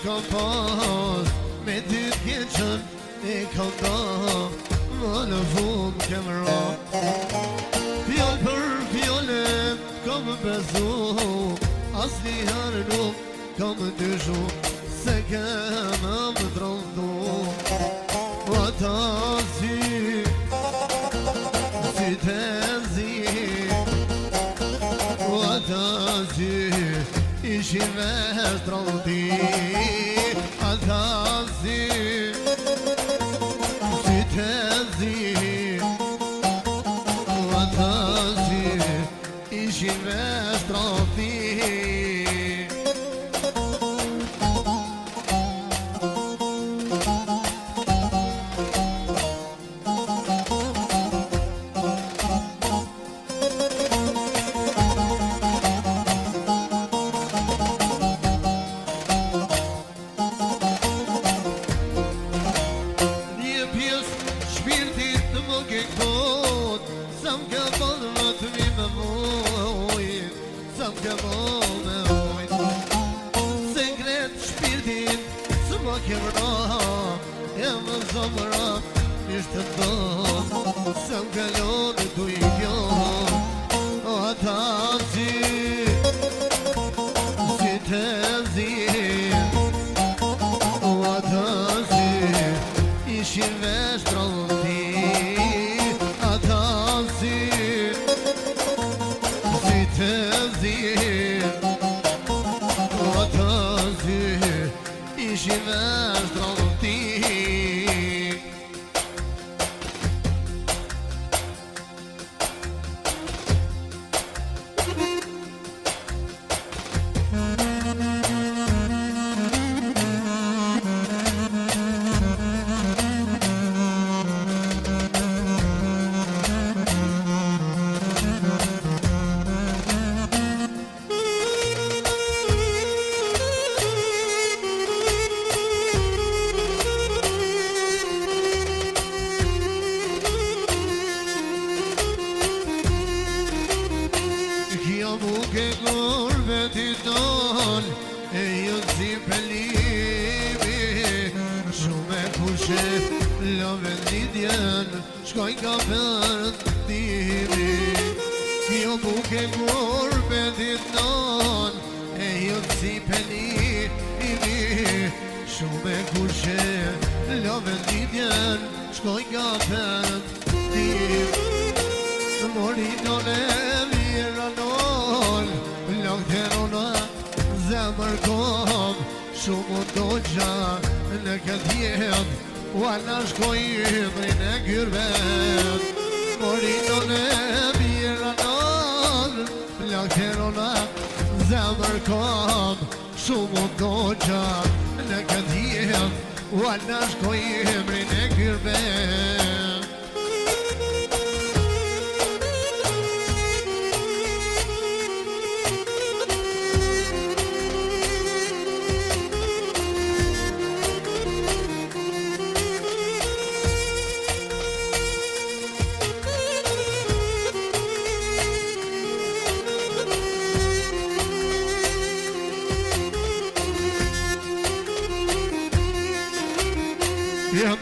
kam pas me ty t'keqën e kam da ma në fund kem ra Fjall për fjallë kam bezu asni herë nuk kam dyshu se kem më trondhu ata si të zi ata si ishin vesh trondi ata si të zi ata si ishin vesh trondi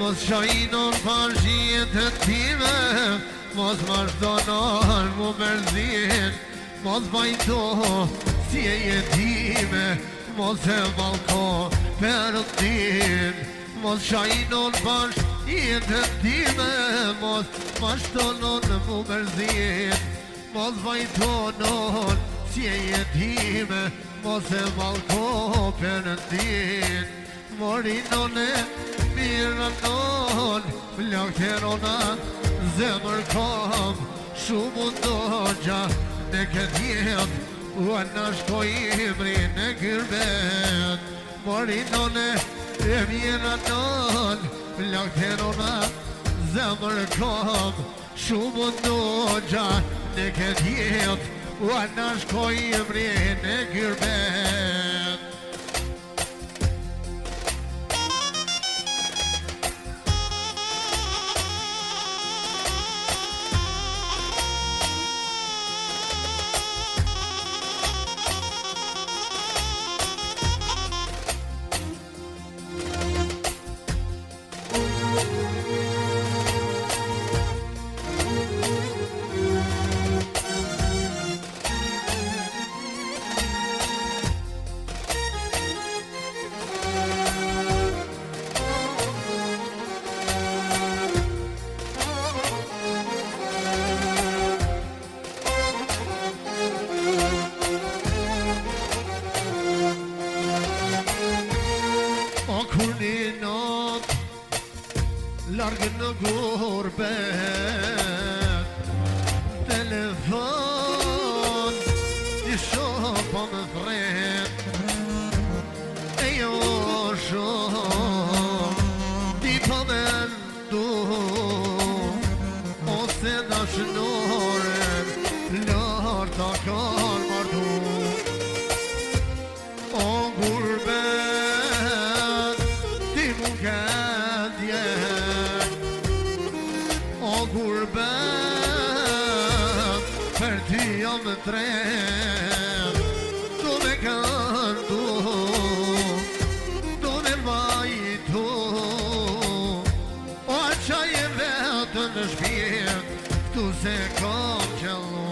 Mos shajnon fargjiet të time Mos mashtonon mu mërzin Mos bajto si e jetime Mos e balko për din Mos shajnon fargjiet të time Mos mashtonon mu mërzin Mos bajtonon si e jetime Mos e balko për din Morinone mirë non Plakterona zemër kam Shumë ndogja në këtë jetë U në shkoj imri në kërbet Morinone mirë non Plakterona zemër kam Shumë ndogja në këtë jetë U në shkoj imri në kërbet largë në gurbet. Telefon i shoh po më thret, e jo shoh ti po me ndu, ose dashnoren larta kanë martu. O gurbet, ti mu ke djet, o gurbet, për ty jam tret, do me këndu, do me vajtu, o qaj e vetën në shpirt, tu se kam qëllu.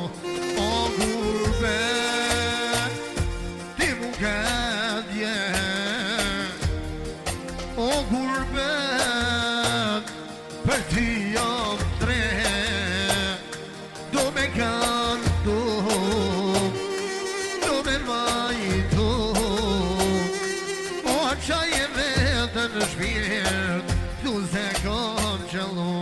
O gurbet, ti mu ke djet, o gurbet, për ty jam tret, do me këndu, do me vajtu, o qaj e vetën në shpirt, tu se kam qëllu.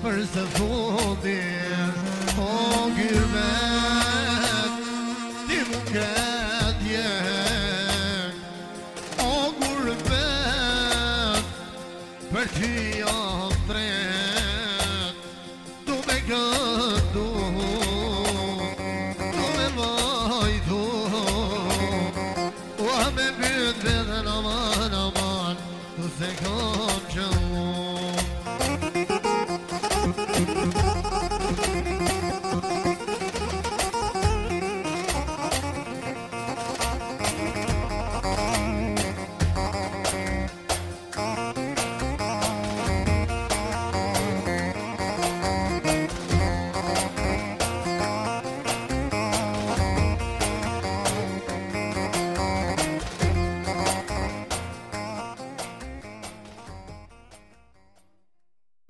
Për së fundin, o gurbet, ti mu ke djet, o gurbet, për ty jam tret, du me këndu, du me vajtu, o me byt vetën aman, tu se kam qëllu.